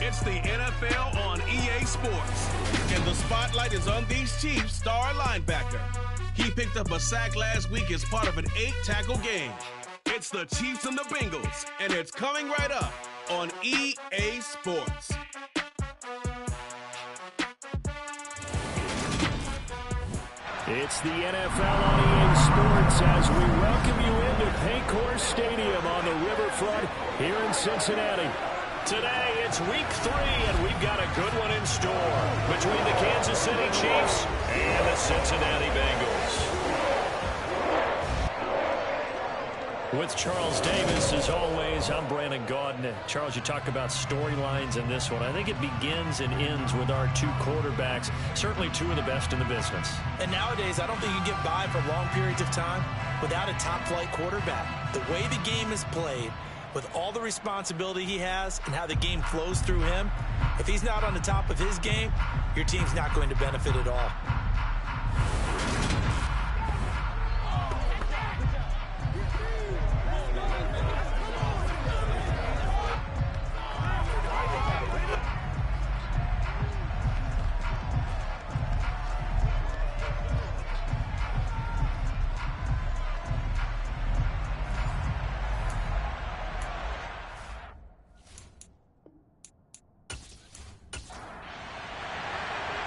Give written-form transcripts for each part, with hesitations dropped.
It's the NFL on EA Sports. And the spotlight is on these Chiefs star linebacker. He picked up a sack last week as part of an 8-tackle game. It's the Chiefs and the Bengals, and it's coming right up on EA Sports. It's the NFL on EA Sports as we welcome you into Paycor Stadium on the riverfront here in Cincinnati. Today, it's week 3, and we've got a good one in store between the Kansas City Chiefs and the Cincinnati Bengals. With Charles Davis, as always, I'm Brandon Gaudin. Charles, you talk about storylines in this one. I think it begins and ends with our two quarterbacks, certainly two of the best in the business. And nowadays, I don't think you can get by for long periods of time without a top-flight quarterback. The way the game is played, with all the responsibility he has and how the game flows through him, if he's not on the top of his game, your team's not going to benefit at all.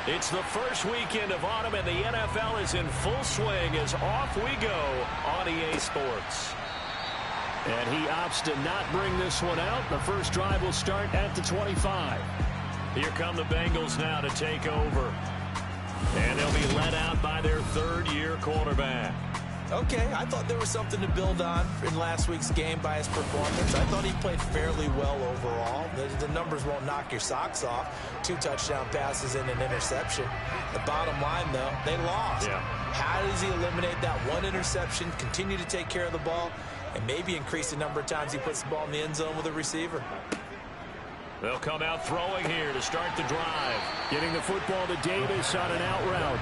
It's the first weekend of autumn, and the NFL is in full swing as off we go on EA Sports. And he opts to not bring this one out. The first drive will start at the 25. Here come the Bengals now to take over. And they'll be led out by their third-year quarterback. Okay, I thought there was something to build on in last week's game by his performance. I thought he played fairly well overall. The numbers won't knock your socks off. 2 touchdown passes and an interception. The bottom line, though, they lost. Yeah. How does he eliminate that one interception, continue to take care of the ball, and maybe increase the number of times he puts the ball in the end zone with a receiver? They'll come out throwing here to start the drive. Getting the football to Davis on an out route.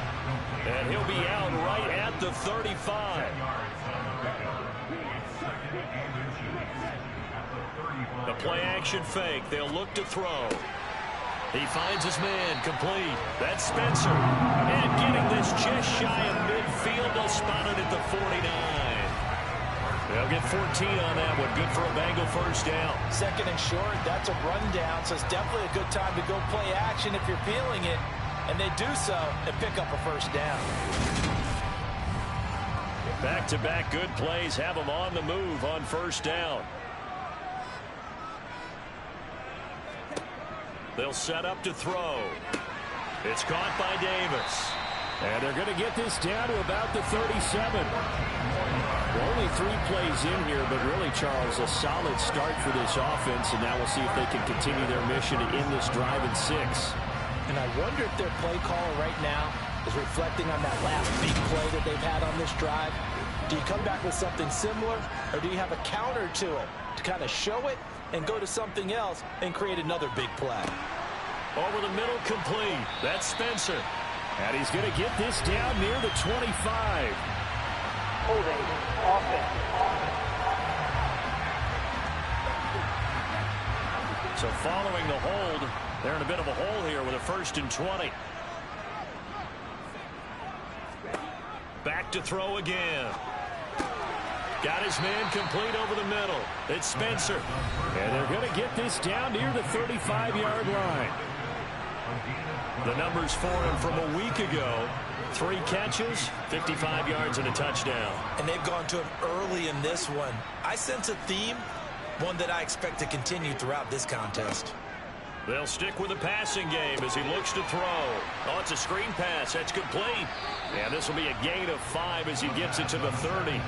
And he'll be out right at the 35. The play-action fake. They'll look to throw. He finds his man complete. That's Spencer. And getting this just shy of midfield. They'll spot it at the 49. They'll get 14 on that one. Good for a Bengal first down. Second and short, that's a rundown, so it's definitely a good time to go play action if you're feeling it. And they do so and pick up a first down. Back-to-back good plays have them on the move on first down. They'll set up to throw. It's caught by Davis. And they're going to get this down to about the 37. Well, only 3 plays in here, but really, Charles, a solid start for this offense. And now we'll see if they can continue their mission to end this drive in 6. And I wonder if their play caller right now is reflecting on that last big play that they've had on this drive. Do you come back with something similar, or do you have a counter to it to kind of show it and go to something else and create another big play? Over the middle, complete. That's Spencer. And he's going to get this down near the 25. Holding offense. So following the hold, they're in a bit of a hole here with a 1st and 20. Back to throw again. Got his man complete over the middle. It's Spencer. And they're going to get this down near the 35-yard line. The numbers for him from a week ago. 3 catches, 55 yards, and a touchdown. And they've gone to him early in this one. I sense a theme, one that I expect to continue throughout this contest. They'll stick with the passing game as he looks to throw. Oh, it's a screen pass. That's complete. And this will be a gain of 5 as he gets it to the 30.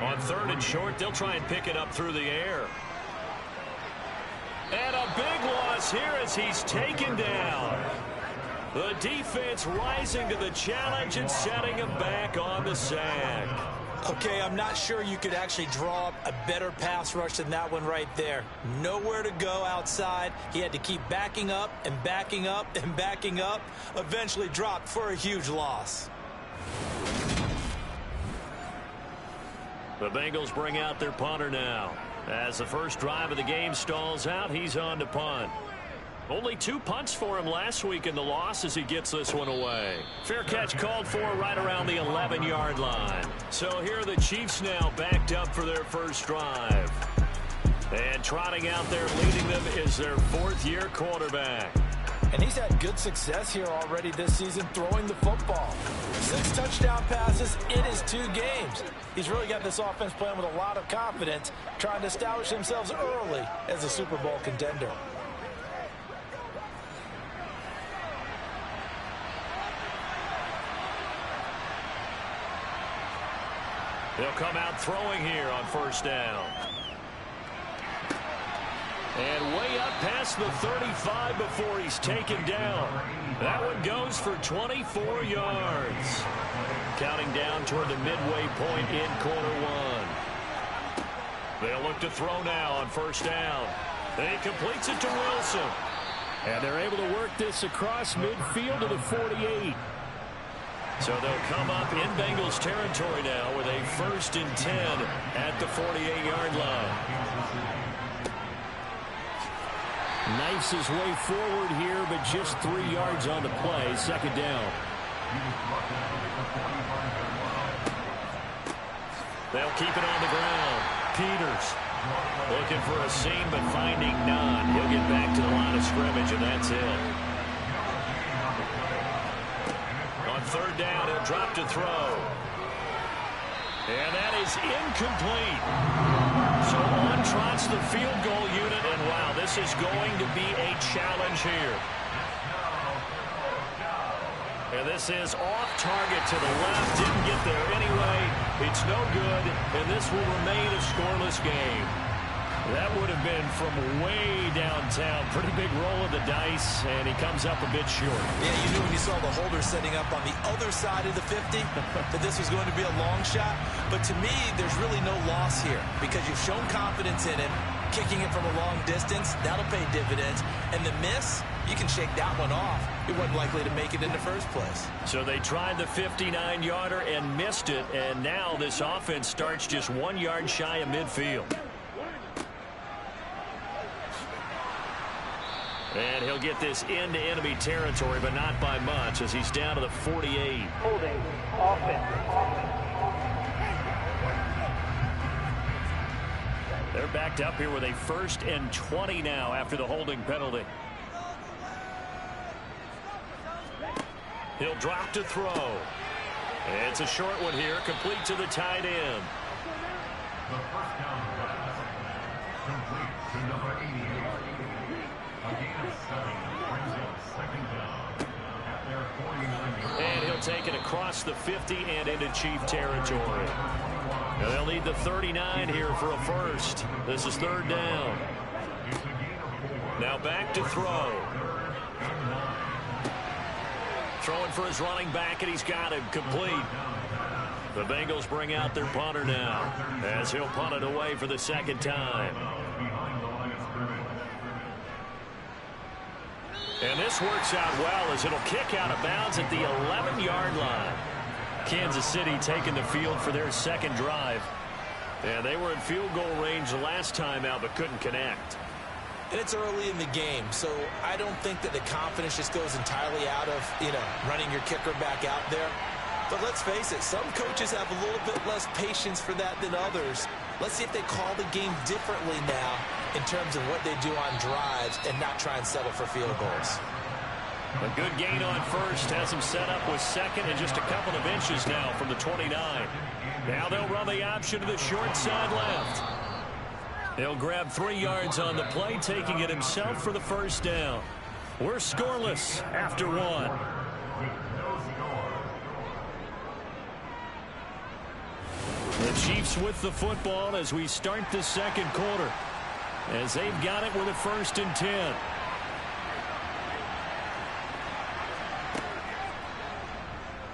On 3rd and short, they'll try and pick it up through the air. And a big loss here as he's taken down. The defense rising to the challenge and setting him back on the sack. Okay, I'm not sure you could actually draw up a better pass rush than that one right there. Nowhere to go outside. He had to keep backing up and backing up and backing up. Eventually dropped for a huge loss. The Bengals bring out their punter now. As the first drive of the game stalls out, he's on to punt. Only 2 punts for him last week in the loss as he gets this one away. Fair catch called for right around the 11-yard line. So here are the Chiefs now backed up for their first drive. And trotting out there leading them is their 4th-year quarterback. And he's had good success here already this season throwing the football. 6 touchdown passes in his 2 games. He's really got this offense playing with a lot of confidence, trying to establish themselves early as a Super Bowl contender. They'll come out throwing here on first down. And way up past the 35 before he's taken down. That one goes for 24 yards. Counting down toward the midway point in quarter 1. They'll look to throw now on first down. And he completes it to Wilson. And they're able to work this across midfield to the 48. So they'll come up in Bengals territory now with a 1st and 10 at the 48-yard line. Knifes his way forward here, but just 3 yards on the play. Second down. They'll keep it on the ground. Peters looking for a seam, but finding none. He'll get back to the line of scrimmage, and that's it. On third down, he'll drop to throw. And that is incomplete. So on trots the field goal unit, and wow, this is going to be a challenge here. And this is off target to the left. Didn't get there anyway. It's no good, and this will remain a scoreless game. That would have been from way downtown. Pretty big roll of the dice, and he comes up a bit short. Yeah, you knew when you saw the holder setting up on the other side of the 50 that this was going to be a long shot. But to me, there's really no loss here because you've shown confidence in him. Kicking it from a long distance, that'll pay dividends. And the miss, you can shake that one off. It wasn't likely to make it in the first place. So they tried the 59-yarder and missed it, and now this offense starts just 1 yard shy of midfield. And he'll get this into enemy territory, but not by much as he's down to the 48. Holding offense. They're backed up here with a 1st and 20 now after the holding penalty. He'll drop to throw. It's a short one here, complete to the tight end. The first down pass, complete to number 88. A gain of 7 brings up second down at their 49-yard line. And he'll take it across the 50 and into Chief territory. And they'll need the 39 here for a first. This is third down. Now back to throw. Throwing for his running back, and he's got it complete. The Bengals bring out their punter now as he'll punt it away for the second time. And this works out well as it'll kick out of bounds at the 11-yard line. Kansas City taking the field for their second drive. And they were in field goal range the last time out but couldn't connect. And it's early in the game, so I don't think that the confidence just goes entirely out of, running your kicker back out there. But let's face it, some coaches have a little bit less patience for that than others. Let's see if they call the game differently now in terms of what they do on drives and not try and settle for field goals. A good gain on first has him set up with second and just a couple of inches now from the 29. Now they'll run the option to the short side left. He'll grab 3 yards on the play, taking it himself for the first down. We're scoreless after 1. The Chiefs with the football as we start the second quarter, as they've got it with a 1st and 10.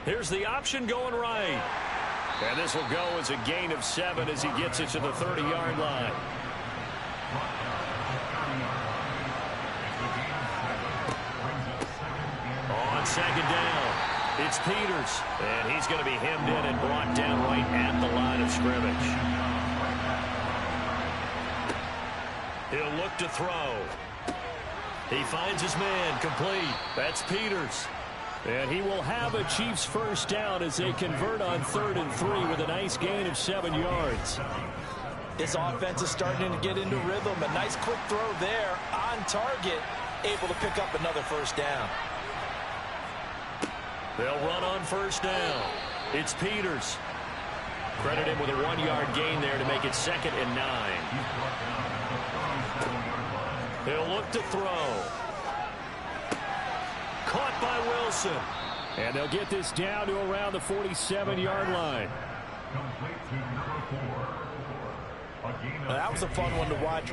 Here's the option going right. And this will go as a gain of 7 as he gets it to the 30-yard line. On second down, It's Peters, and he's going to be hemmed in and brought down right at the line of scrimmage. He'll look to throw. He finds his man, complete. That's Peters. And he will have a Chiefs first down as they convert on 3rd and 3 with a nice gain of 7 yards. This offense is starting to get into rhythm. A nice quick throw there on target, able to pick up another first down. They'll run on first down. It's Peters. Credit him with a 1-yard gain there to make it 2nd and 9. He'll look to throw. Caught by Wilson. And they'll get this down to around the 47-yard line. That was a fun one to watch.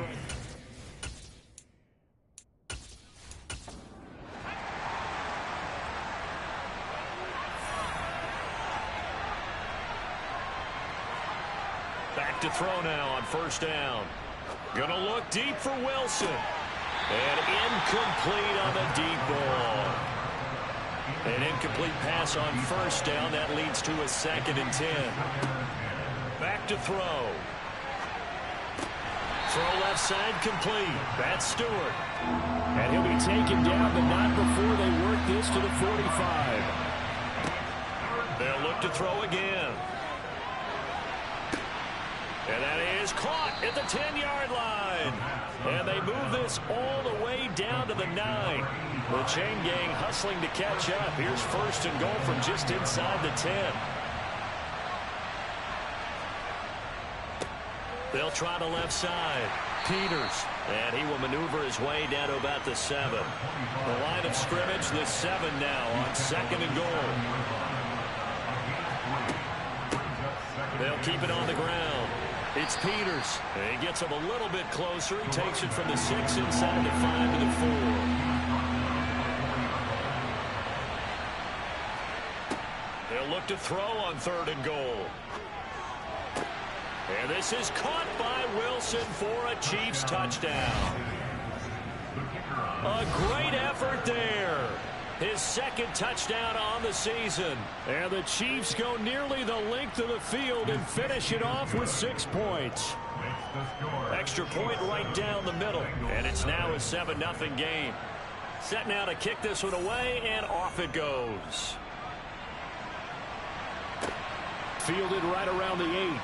Back to throw now on first down. Gonna look deep for Wilson. And incomplete on the deep ball. An incomplete pass on first down. That leads to a 2nd and 10. Back to throw. Throw left side complete. That's Stewart. And he'll be taken down, but not before they work this to the 45. They'll look to throw again. And that is caught at the 10-yard line. And they move this all the way down to the 9. The chain gang hustling to catch up. Here's 1st and goal from just inside the 10. They'll try the left side. Peters. And he will maneuver his way down to about the 7. The line of scrimmage, the 7 now on 2nd and goal. They'll keep it on the ground. It's Peters. He gets him a little bit closer. He takes it from the 6 inside the 5 to the 4. They'll look to throw on 3rd and goal. And this is caught by Wilson for a Chiefs touchdown. A great effort there. His 2nd touchdown on the season. And the Chiefs go nearly the length of the field and finish it off with 6 points. Extra point right down the middle. And it's now a 7-0 game. Set now to kick this one away, and off it goes. Fielded right around the 8.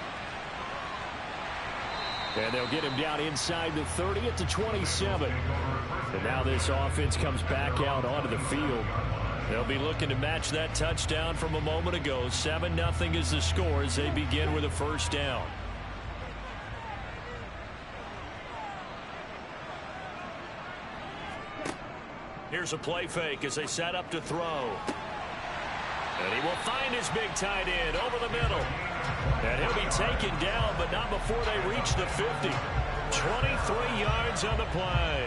And they'll get him down inside the 30 at the 27. And now this offense comes back out onto the field. They'll be looking to match that touchdown from a moment ago. 7-0 is the score as they begin with a first down. Here's a play fake as they set up to throw. And he will find his big tight end over the middle. And he'll be taken down, but not before they reach the 50. 23 yards on the play.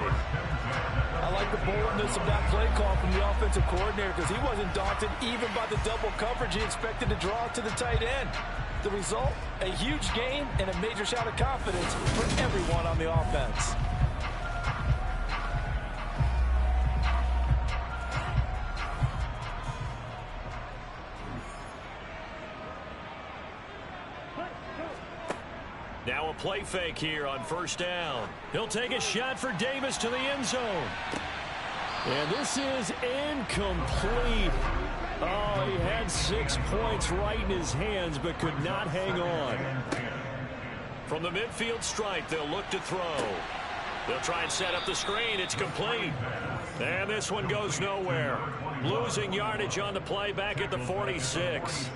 I like the boldness of that play call from the offensive coordinator because he wasn't daunted even by the double coverage he expected to draw to the tight end. The result, a huge gain and a major shout of confidence for everyone on the offense. Now a play fake here on first down. He'll take a shot for Davis to the end zone. And this is incomplete. Oh, he had 6 points right in his hands, but could not hang on. From the midfield stripe, they'll look to throw. They'll try and set up the screen. It's complete. And this one goes nowhere. Losing yardage on the play back at the 46.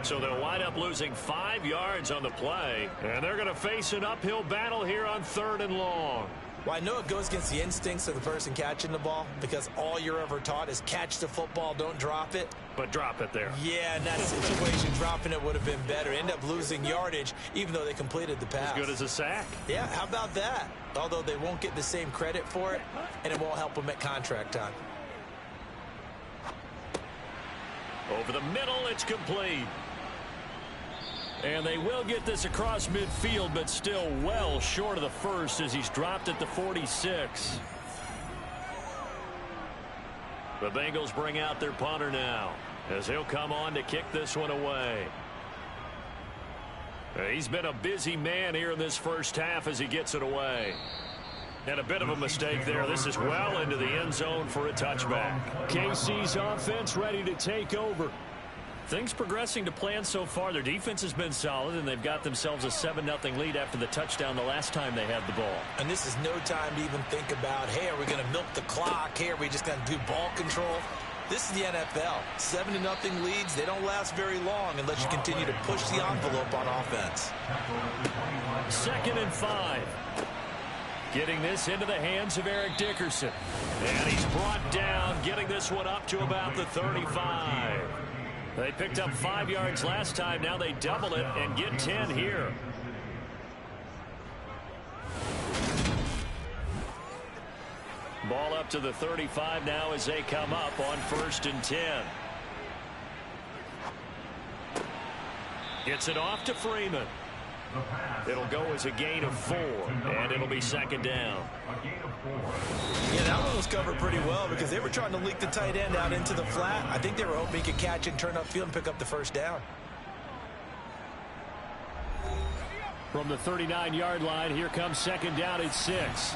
So they'll wind up losing 5 yards on the play. And they're going to face an uphill battle here on 3rd and long. Well, I know it goes against the instincts of the person catching the ball because all you're ever taught is catch the football, don't drop it. But drop it there. Yeah, in that situation, dropping it would have been better. End up losing yardage, even though they completed the pass. As good as a sack. Yeah, how about that? Although they won't get the same credit for it, and it won't help them at contract time. Over the middle, it's complete. And they will get this across midfield, but still well short of the first as he's dropped at the 46. The Bengals bring out their punter now. as he'll come on to kick this one away. He's been a busy man here in this first half as he gets it away. And a bit of a mistake there. This is well into the end zone for a touchback. KC's offense ready to take over. Things progressing to plan so far. Their defense has been solid, and they've got themselves a 7-0 lead after the touchdown the last time they had the ball. And this is no time to even think about, hey, are we going to milk the clock? Hey, are we just going to do ball control? This is the NFL. 7-0 leads, they don't last very long unless you continue to push the envelope on offense. 2nd and 5. Getting this into the hands of Eric Dickerson. And he's brought down, getting this one up to about the 35. They picked up 5 yards last time. Now they double it and get 10 here. Ball up to the 35 now as they come up on 1st and 10. Gets it off to Freeman. It'll go as a gain of 4, and it'll be 2nd down. Yeah, that one was covered pretty well because they were trying to leak the tight end out into the flat. I think they were hoping he could catch and turn upfield and pick up the 1st down. From the 39-yard line, here comes 2nd down at 6.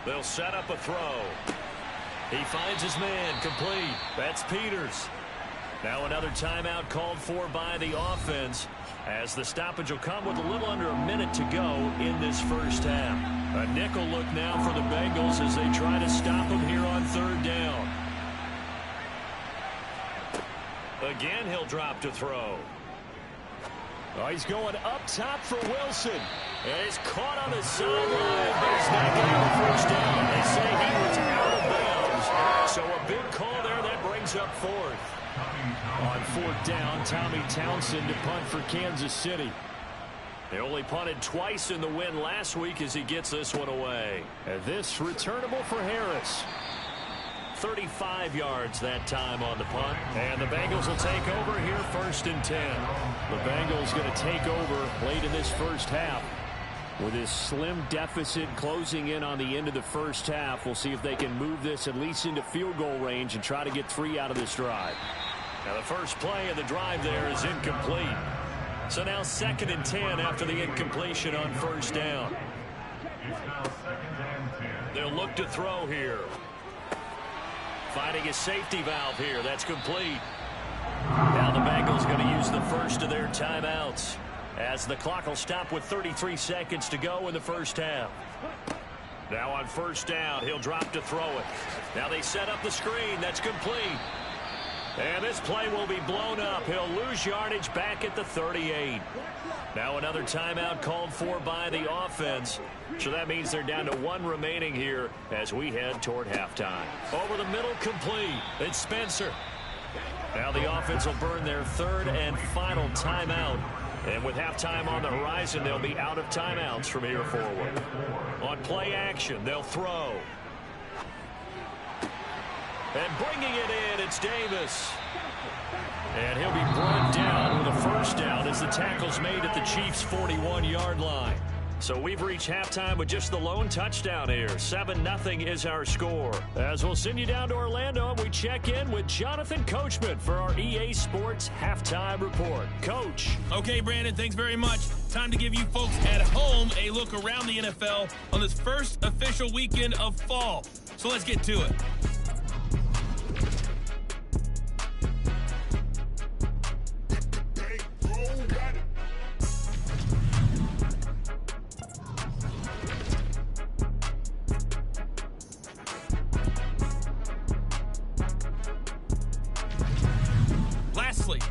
They'll set up a throw. He finds his man, complete. That's Peters. Now another timeout called for by the offense as the stoppage will come with a little under a minute to go in this first half. A nickel look now for the Bengals as they try to stop him here on 3rd down. Again, he'll drop to throw. Oh, he's going up top for Wilson. And he's caught on the sideline, but he's not getting the 1st down. They say he was out of bounds. So a big call there that brings up 4th. On 4th down, Tommy Townsend to punt for Kansas City. They only punted twice in the win last week as he gets this one away. And this returnable for Harris. 35 yards that time on the punt. And the Bengals will take over here 1st and 10. The Bengals going to take over late in this first half. With this slim deficit closing in on the end of the first half, we'll see if they can move this at least into field goal range and try to get 3 out of this drive. Now the first play of the drive there is incomplete. So now 2nd and 10 after the incompletion on 1st down. They'll look to throw here. Finding a safety valve here. That's complete. Now the Bengals going to use the first of their timeouts as the clock will stop with 33 seconds to go in the first half. Now on 1st down, he'll drop to throw it. Now they set up the screen. That's complete. And this play will be blown up. He'll lose yardage back at the 38. Now another timeout called for by the offense. So that means they're down to 1 remaining here as we head toward halftime. Over the middle, complete. It's Spencer. Now the offense will burn their 3rd and final timeout. And with halftime on the horizon, they'll be out of timeouts from here forward. On play action, they'll throw. And bringing it in, it's Davis. And he'll be brought down with a 1st down as the tackle's made at the Chiefs' 41-yard line. So we've reached halftime with just the lone touchdown here. 7-0 is our score. As we'll send you down to Orlando, and we check in with Jonathan Coachman for our EA Sports Halftime Report. Coach. Okay, Brandon, thanks very much. Time to give you folks at home a look around the NFL on this first official weekend of fall. So let's get to it.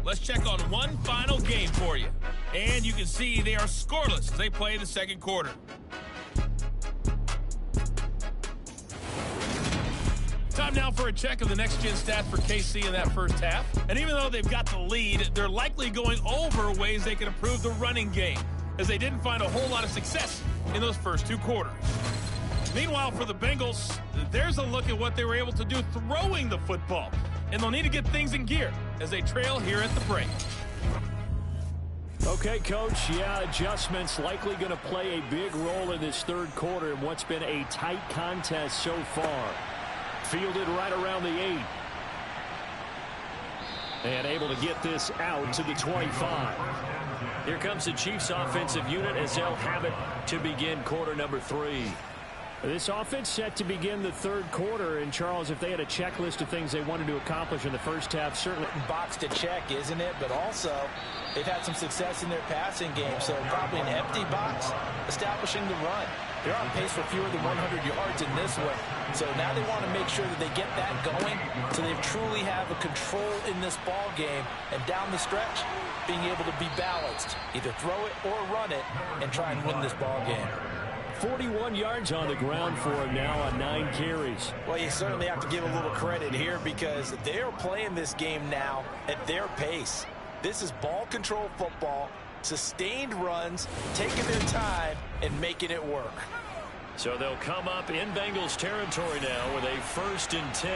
Let's check on one final game for you. And you can see they are scoreless as they play the 2nd quarter. Time now for a check of the next-gen stats for KC in that first half. And even though they've got the lead, they're likely going over ways they can improve the running game, as they didn't find a whole lot of success in those first 2 quarters. Meanwhile, for the Bengals, there's a look at what they were able to do throwing the football. And they'll need to get things in gear as they trail here at the break. Okay, Coach, adjustments likely going to play a big role in this 3rd quarter in what's been a tight contest so far. Fielded right around the 8. And able to get this out to the 25. Here comes the Chiefs offensive unit as they'll have it to begin quarter number 3. This offense set to begin the third quarter. And, Charles, if they had a checklist of things they wanted to accomplish in the first half, certainly. Box to check, isn't it? But also, they've had some success in their passing game. So probably an empty box, establishing the run. They're on pace for fewer than 100 yards in this one. So now they want to make sure that they get that going so they truly have a control in this ball game. And down the stretch, being able to be balanced. Either throw it or run it and try and win this ball game. 41 yards on the ground for him now on 9 carries. Well, you certainly have to give a little credit here because they're playing this game now at their pace. This is ball control football, sustained runs, taking their time, and making it work. So they'll come up in Bengals territory now with a 1st and 10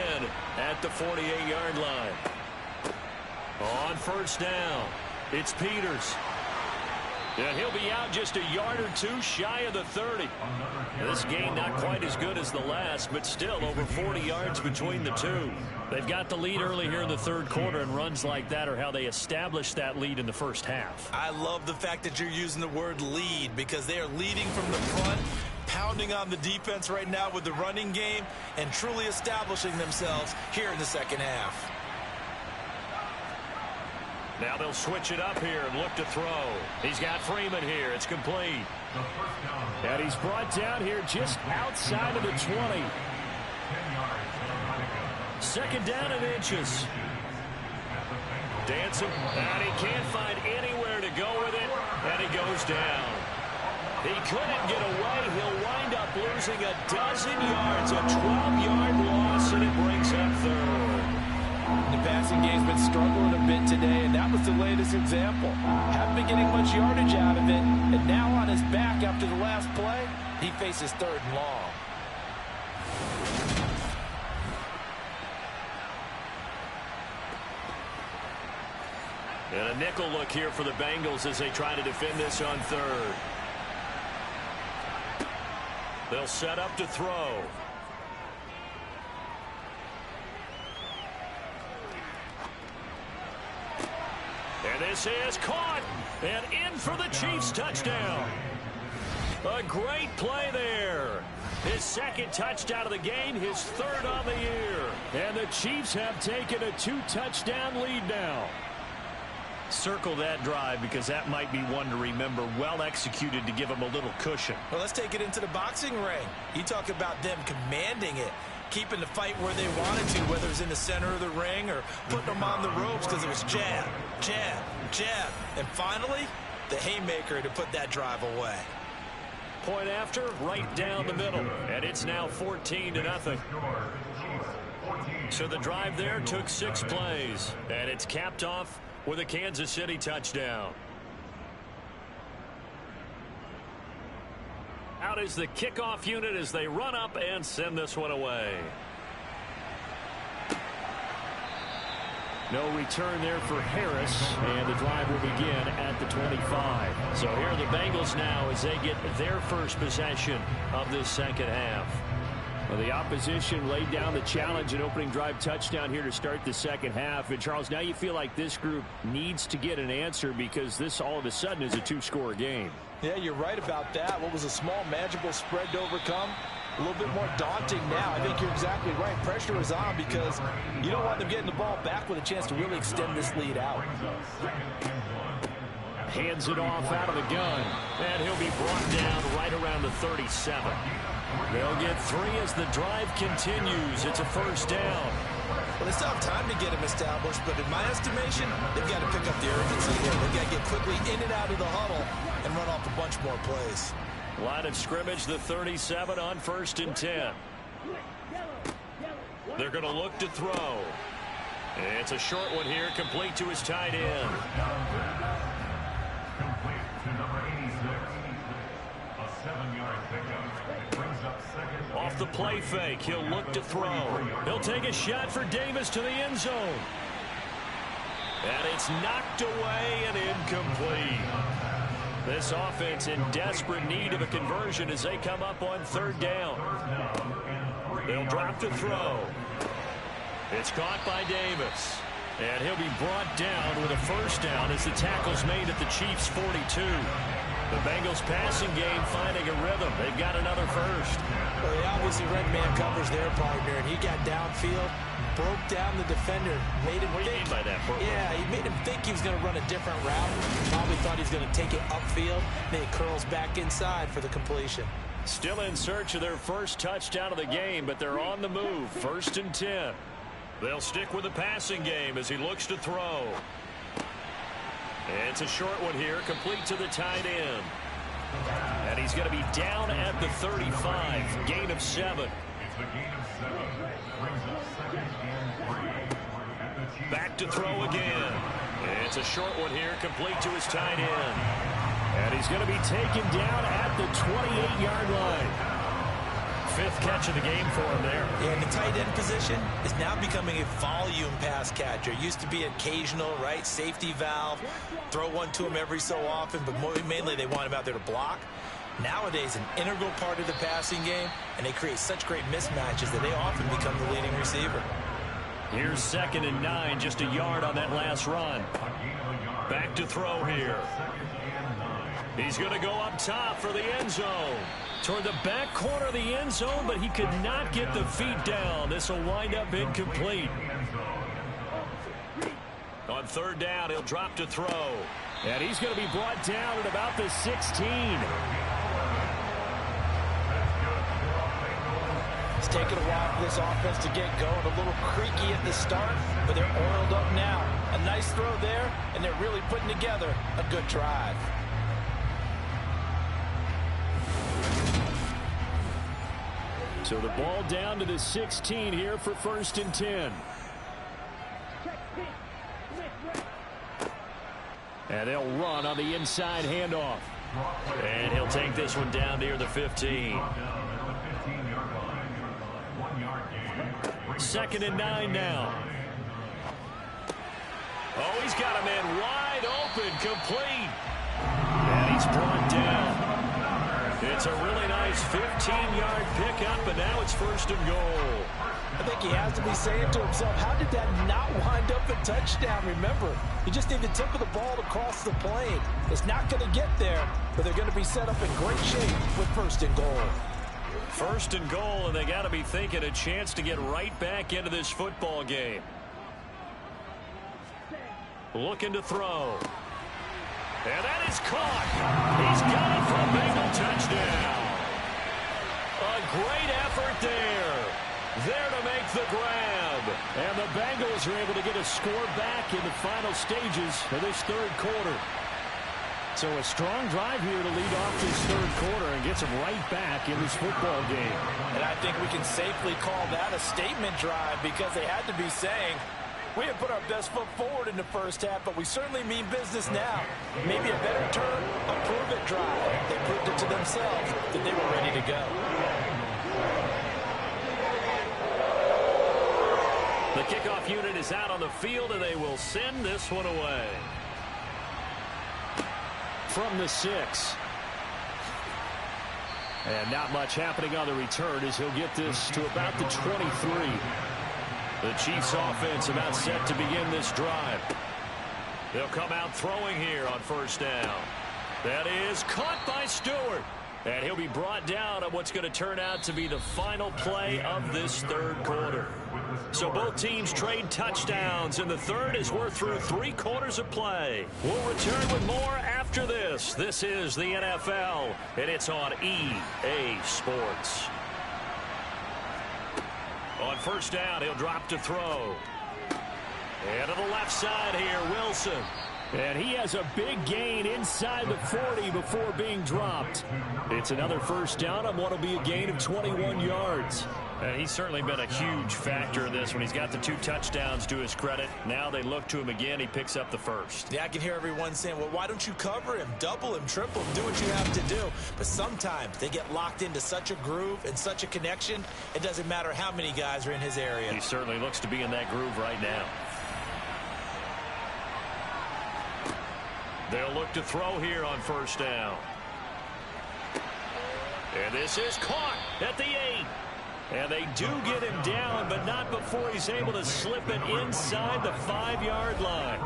at the 48-yard line. On first down, it's Peters. And he'll be out just a yard or two shy of the 30. This game not quite as good as the last, but still over 40 yards between the two. They've got the lead early here in the third quarter, and runs like that are how they established that lead in the first half. I love the fact that you're using the word lead because they are leading from the front, pounding on the defense right now with the running game, and truly establishing themselves here in the second half. Now they'll switch it up here and look to throw. He's got Freeman here. It's complete. And he's brought down here just outside of the 20. 2nd down and inches. Dancing, and he can't find anywhere to go with it, and he goes down. He couldn't get away. He'll wind up losing a dozen yards, a 12-yard loss, and it brings up third. The passing game's been struggling a bit today, and that was the latest example. Haven't been getting much yardage out of it, and now on his back after the last play, he faces 3rd and long. And a nickel look here for the Bengals as they try to defend this on 3rd. They'll set up to throw. And this is caught and in for the Chiefs touchdown. A great play there. His 2nd touchdown of the game, his 3rd on the year. And the Chiefs have taken a 2-touchdown lead now. Circle that drive because that might be one to remember. Well executed to give them a little cushion. Well, let's take it into the boxing ring. You talk about them commanding it, keeping the fight where they wanted to, whether it's in the center of the ring or putting them on the ropes because it was jab, jab, jab. And finally, the haymaker to put that drive away. Point after, right down the middle. And it's now 14-0. So the drive there took 6 plays. And it's capped off with a Kansas City touchdown. Out is the kickoff unit as they run up and send this one away. No return there for Harris, and the drive will begin at the 25. So here are the Bengals now as they get their first possession of this second half. Well, the opposition laid down the challenge and opening drive touchdown here to start the second half. And, Charles, now you feel like this group needs to get an answer because this all of a sudden is a 2-score game. Yeah, you're right about that. What was a small, manageable spread to overcome? A little bit more daunting now. I think you're exactly right. Pressure is on because you don't want them getting the ball back with a chance to really extend this lead out. Hands it off out of the gun. And he'll be brought down right around the 37. They'll get 3 as the drive continues. It's a 1st down. Well, they still have time to get him established, but in my estimation, they've got to pick up the urgency here. They've got to get quickly in and out of the huddle and run off a bunch more plays. Line of scrimmage, the 37 on 1st and 10. They're going to look to throw. It's a short one here, complete to his tight end. Complete to number 86. A 7-yard pickup. Brings up 2nd. Off the play fake, he'll look to throw. He'll take a shot for Davis to the end zone. And it's knocked away and incomplete. This offense in desperate need of a conversion as they come up on 3rd down. They'll drop to throw. It's caught by Davis. And he'll be brought down with a first down as the tackle's made at the Chiefs' 42. The Bengals passing game finding a rhythm. They've got another first. Well, they obviously read man covers their partner, and he got downfield, broke down the defender, made him What do you mean by that? Yeah, he made him think he was going to run a different route. Probably thought he was going to take it upfield. Then he curls back inside for the completion. Still in search of their first touchdown of the game, but they're on the move. 1st and 10. They'll stick with the passing game as he looks to throw. It's a short one here, complete to the tight end. And he's going to be down at the 35, gain of 7. It's a gain of 7. Brings up 2nd and 3. Back to throw again. It's a short one here, complete to his tight end. And he's going to be taken down at the 28-yard line. 5th catch of the game for him there. Yeah, and the tight end position is now becoming a volume pass catcher. Used to be occasional, right? Safety valve. Throw one to him every so often, but mainly they want him out there to block. Nowadays, an integral part of the passing game, and they create such great mismatches that they often become the leading receiver. Here's 2nd and 9, just a yard on that last run. Back to throw here. He's going to go up top for the end zone. Toward the back corner of the end zone, but he could not get the feet down. This will wind up incomplete. On 3rd down, he'll drop to throw. And he's going to be brought down at about the 16. It's taken a while for this offense to get going. A little creaky at the start, but they're oiled up now. A nice throw there, and they're really putting together a good drive. So the ball down to the 16 here for 1st and 10. And they'll run on the inside handoff. And he'll take this one down near the 15. 2nd and 9 now. Oh, he's got a man wide open, complete. And he's brought down. It's a really nice 15-yard pickup, and now it's 1st and goal. I think he has to be saying to himself, how did that not wind up a touchdown? Remember, you just need the tip of the ball to cross the plane. It's not going to get there, but they're going to be set up in great shape with 1st and goal. 1st and goal, and they got to be thinking a chance to get right back into this football game. Looking to throw. And that is caught. He's got it for a Bengal touchdown. A great effort there. There to make the grab. And the Bengals are able to get a score back in the final stages of this 3rd quarter. So a strong drive here to lead off this 3rd quarter and gets them right back in this football game. And I think we can safely call that a statement drive because they had to be saying, we have put our best foot forward in the 1st half, but we certainly mean business now. Maybe a better term, a prove-it drive. They proved it to themselves that they were ready to go. The kickoff unit is out on the field, and they will send this one away. From the 6. And not much happening on the return as he'll get this to about the 23. The Chiefs offense about set to begin this drive. They'll come out throwing here on 1st down. That is caught by Stewart. And he'll be brought down on what's going to turn out to be the final play of this 3rd quarter. So both teams trade touchdowns in the 3rd as we're through 3 quarters of play. We'll return with more after this. This is the NFL, and it's on EA Sports. On 1st down, he'll drop to throw. And to the left side here, Wilson. And he has a big gain inside the 40 before being dropped. It's another 1st down on what will be a gain of 21 yards. And he's certainly been a huge factor in this when he's got the 2 touchdowns to his credit. Now they look to him again. He picks up the 1st. Yeah, I can hear everyone saying, well, why don't you cover him, double him, triple him, do what you have to do. But sometimes they get locked into such a groove and such a connection, it doesn't matter how many guys are in his area. He certainly looks to be in that groove right now. They'll look to throw here on 1st down. And this is caught at the 8. And they do get him down, but not before he's able to slip it inside the 5-yard line.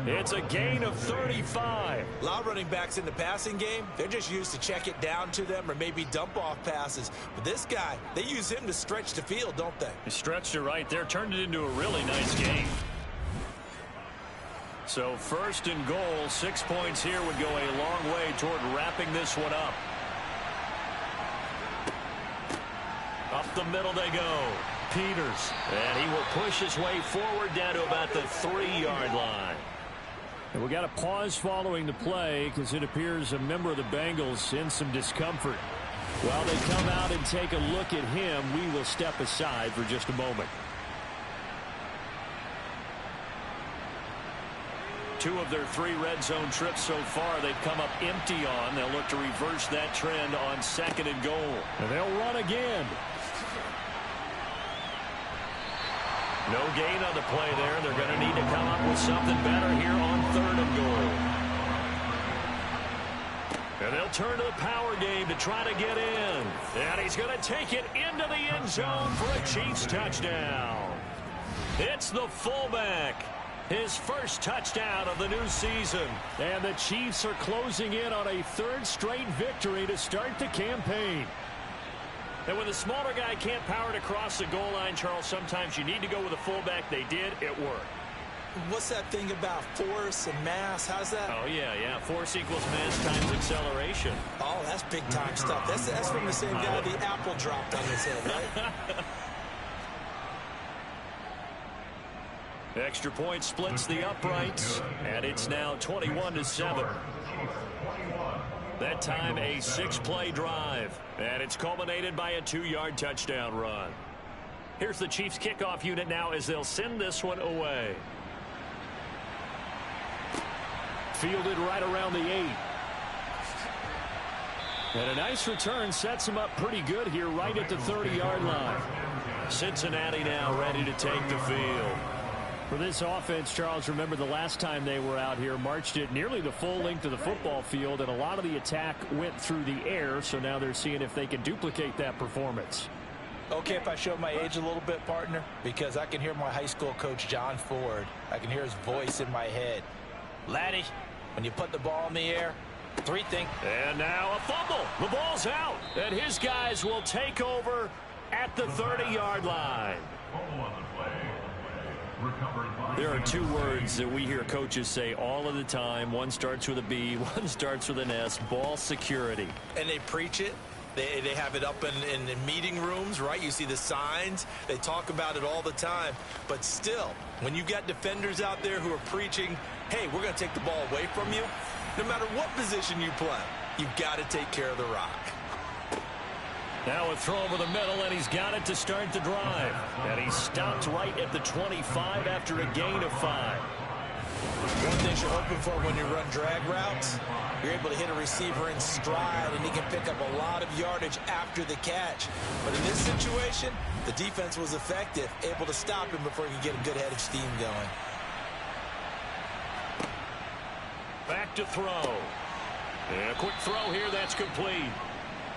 It's a gain of 35. A lot of running backs in the passing game, they're just used to check it down to them or maybe dump off passes. But this guy, they use him to stretch the field, don't they? He stretched it right there, turned it into a really nice game. So first and goal, 6 points here would go a long way toward wrapping this one up. Up the middle they go. Peters. And he will push his way forward down to about the 3-yard line. And we got a pause following the play because it appears a member of the Bengals in some discomfort. While they come out and take a look at him, we will step aside for just a moment. 2 of their 3 red zone trips so far they've come up empty on. They'll look to reverse that trend on 2nd and goal. And they'll run again. No gain on the play there. They're going to need to come up with something better here on 3rd and goal. And they'll turn to the power game to try to get in. And he's going to take it into the end zone for a Chiefs touchdown. It's the fullback. His first touchdown of the new season. And the Chiefs are closing in on a 3rd straight victory to start the campaign. And when the smaller guy can't power it across the goal line, Charles, sometimes you need to go with a fullback. They did. It worked. What's that thing about force and mass? How's that? Oh, yeah. Force equals mass times acceleration. Oh, that's big-time stuff. That's from the same guy the apple dropped on his head, right? Extra point splits the uprights, and it's now 21-7. That time a 6-play drive, and it's culminated by a 2-yard touchdown run. Here's the Chiefs kickoff unit now as they'll send this one away. Fielded right around the 8. And a nice return sets him up pretty good here right at the 30-yard line. Cincinnati now ready to take the field. For this offense, Charles, remember the last time they were out here, marched it nearly the full length of the football field, and a lot of the attack went through the air, so now they're seeing if they can duplicate that performance. Okay, if I show my age a little bit, partner, because I can hear my high school coach, John Ford. I can hear his voice in my head. Laddie, when you put the ball in the air, 3 things. And now a fumble. The ball's out, and his guys will take over at the 30-yard line. There are 2 words that we hear coaches say all of the time. One starts with a B, one starts with an S, ball security. And they preach it. They have it up in meeting rooms, right? You see the signs. They talk about it all the time. But still, when you've got defenders out there who are preaching, hey, we're going to take the ball away from you, no matter what position you play, you've got to take care of the rock. Now a throw over the middle, and he's got it to start the drive. And he's stopped right at the 25 after a gain of 5. One thing you're hoping for when you run drag routes, you're able to hit a receiver in stride, and he can pick up a lot of yardage after the catch. But in this situation, the defense was effective, able to stop him before he could get a good head of steam going. Back to throw. And a quick throw here, that's complete.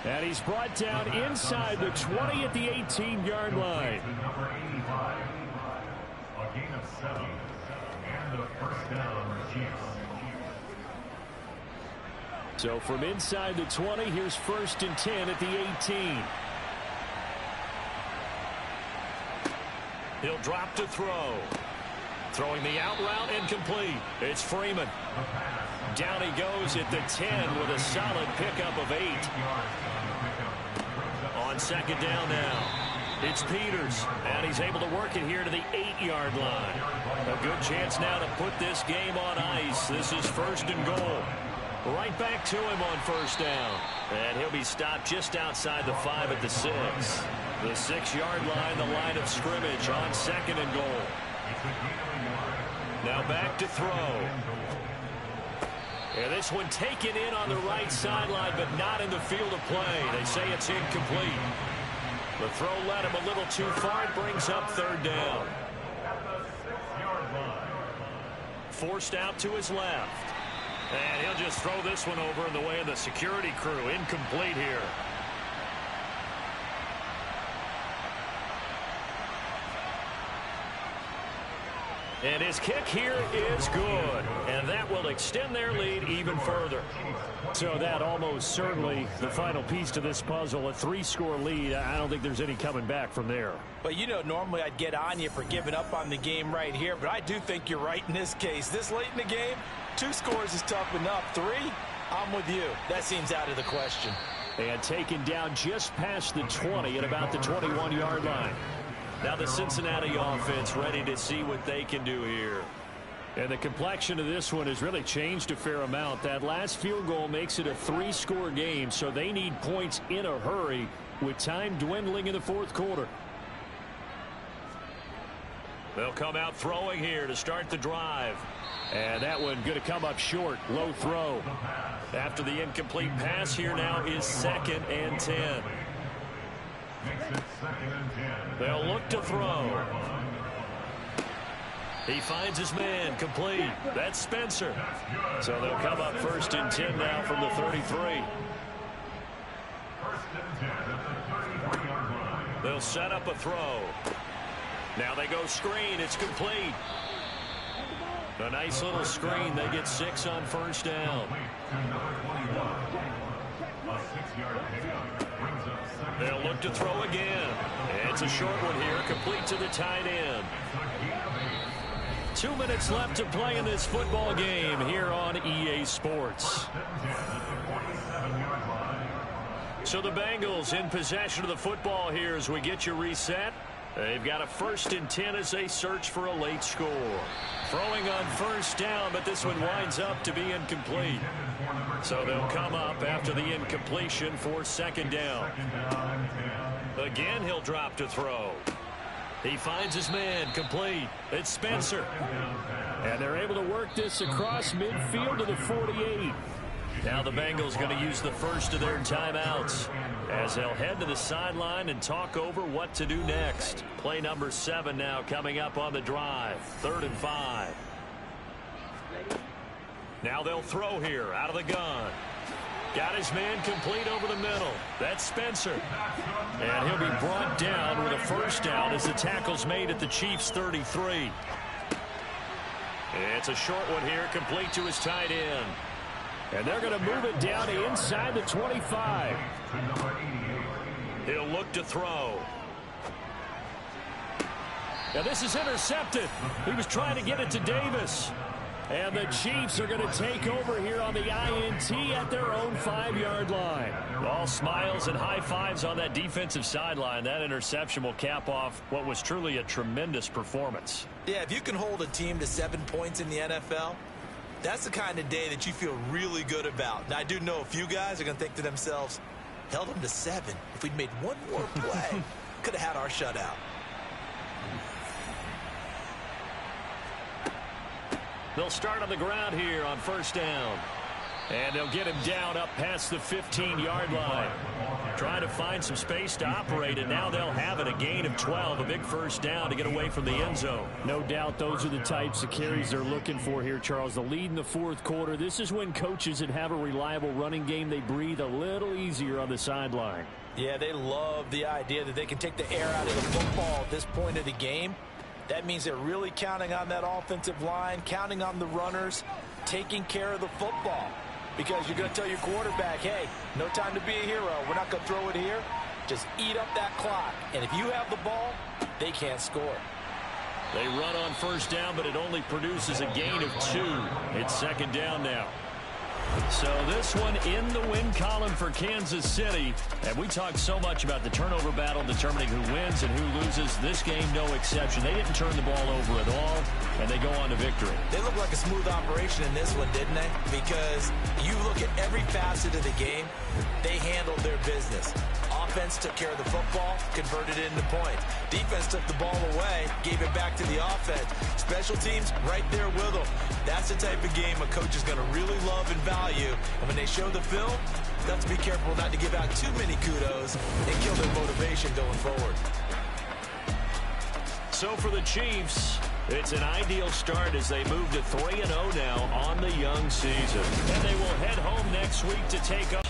And he's brought down inside the 20 at the 18-yard line. Number 85, a gain of 7, and a first down, Chiefs. So from inside the 20, here's 1st and 10 at the 18. He'll drop to throw. Throwing the out route incomplete. It's Freeman. Down he goes at the 10 with a solid pickup of 8. On 2nd down now, it's Peters, and he's able to work it here to the 8-yard line. A good chance now to put this game on ice. This is 1st and goal. Right back to him on 1st down. And he'll be stopped just outside the 5 at the 6. The 6-yard line, the line of scrimmage on 2nd and goal. Now back to throw. And this one taken in on the right sideline, but not in the field of play. They say it's incomplete. The throw led him a little too far. It brings up 3rd down. Forced out to his left. And he'll just throw this one over in the way of the security crew. Incomplete here. And his kick here is good. And that will extend their lead even further. So that almost certainly the final piece to this puzzle. A 3-score lead. I don't think there's any coming back from there. But, you know, normally I'd get on you for giving up on the game right here. But I do think you're right in this case. This late in the game, 2 scores is tough enough. 3, I'm with you. That seems out of the question. And taken down just past the 20 at about the 21-yard line. Now the Cincinnati offense ready to see what they can do here. And the complexion of this one has really changed a fair amount. That last field goal makes it a 3-score game, so they need points in a hurry with time dwindling in the 4th quarter. They'll come out throwing here to start the drive. And that one going to come up short. Low throw. After the incomplete pass, here now is 2nd and 10. They'll look to throw. He finds his man, complete. That's Spencer. So they'll come up 1st and 10 now from the 33. They'll set up a throw. Now they go screen. It's complete. A nice little screen. They get 6 on 1st down. They'll look to throw again. It's a short one here, complete to the tight end. 2 minutes left to play in this football game here on EA Sports. So the Bengals in possession of the football here as we get you reset. They've got a 1st and 10 as they search for a late score. Throwing on 1st down, but this one winds up to be incomplete. So they'll come up after the incompletion for 2nd down. Again, he'll drop to throw. He finds his man, complete. It's Spencer. And they're able to work this across midfield to the 48. Now the Bengals going to use the first of their timeouts as they'll head to the sideline and talk over what to do next. Play number 7 now coming up on the drive. 3rd and 5. Now they'll throw here out of the gun. Got his man complete over the middle. That's Spencer. And he'll be brought down with a 1st down as the tackle's made at the Chiefs' 33. It's a short one here, complete to his tight end. And they're going to move it down to inside the 25. He'll look to throw. Now this is intercepted. He was trying to get it to Davis. And the Chiefs are going to take over here on the INT at their own 5-yard line. All smiles and high fives on that defensive sideline. That interception will cap off what was truly a tremendous performance. Yeah, if you can hold a team to 7 points in the NFL, that's the kind of day that you feel really good about. Now, I do know a few guys are going to think to themselves, held them to 7. If we'd made one more play, could have had our shutout. They'll start on the ground here on 1st down. And they'll get him down up past the 15-yard line. Trying to find some space to operate, and now they'll have it. A gain of 12, a big 1st down to get away from the end zone. No doubt those are the types of carries they're looking for here, Charles. The lead in the 4th quarter. This is when coaches that have a reliable running game, they breathe a little easier on the sideline. Yeah, they love the idea that they can take the air out of the football at this point of the game. That means they're really counting on that offensive line, counting on the runners, taking care of the football. Because you're going to tell your quarterback, hey, no time to be a hero. We're not going to throw it here. Just eat up that clock. And if you have the ball, they can't score. They run on 1st down, but it only produces a gain of 2. It's 2nd down now. So this one in the win column for Kansas City. And we talked so much about the turnover battle determining who wins and who loses. This game, no exception. They didn't turn the ball over at all, and they go on to victory. They look like a smooth operation in this one, didn't they? Because you look at every facet of the game, they handled their business. Offense took care of the football, converted it into points. Defense took the ball away, gave it back to the offense. Special teams right there with them. That's the type of game a coach is going to really love and value. And when they show the film, they have to be careful not to give out too many kudos and kill their motivation going forward. So for the Chiefs, it's an ideal start as they move to 3-0 now on the young season. And they will head home next week to take up.